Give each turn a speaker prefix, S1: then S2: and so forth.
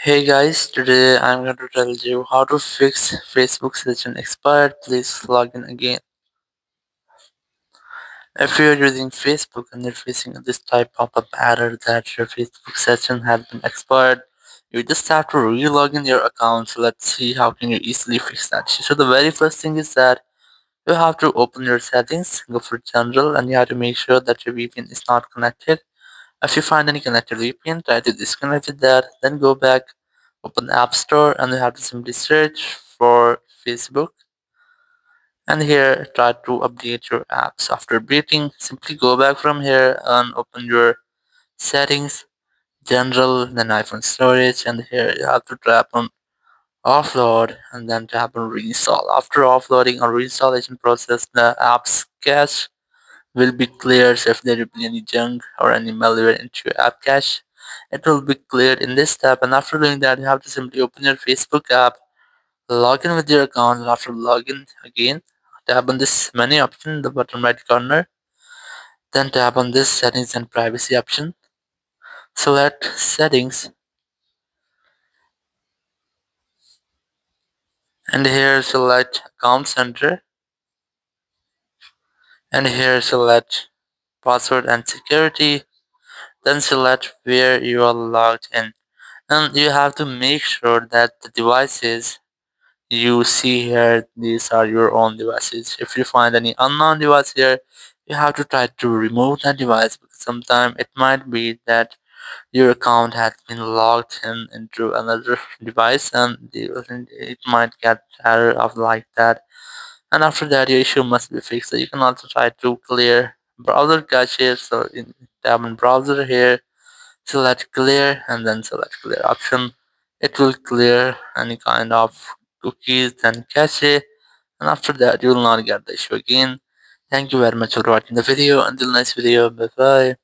S1: Hey guys, today I'm going to tell you how to fix Facebook session expired. Please log in again. If you're using Facebook and you're facing this type pop-up error that your Facebook session has been expired, you just have to re-log in your account. So let's see how can you easily fix that. So the very first thing is that you have to open your settings, go for general, and you have to make sure that your VPN is not connected. If you find any connected VPN, try to disconnect it there, then go back, open the App Store, and you have to simply search for Facebook. And here, try to update your apps. After updating, simply go back from here and open your settings, general, then iPhone storage, and here you have to tap on offload and then tap on reinstall. After offloading or reinstallation process, the app's cache will be cleared. So if there will be any junk or any malware into your app cache, it will be cleared in this step. And after doing that, you have to simply open your Facebook app, log in with your account, and after login again, tap on this menu option in the bottom right corner, then tap on this settings and privacy option. Select settings, and here select account center, and here select password and security, then select where you are logged in. And you have to make sure that the devices you see here, these are your own devices. If you find any unknown device here, you have to try to remove that device because sometimes it might be that your account has been logged in into another device and it might get error of like that. And after that, your issue must be fixed. So you can also try to clear browser cache. So in tab on browser here, select clear and then select clear option. It will clear any kind of cookies and cache, and after that you will not get the issue again. Thank you very much for watching the video. Until next video, bye bye.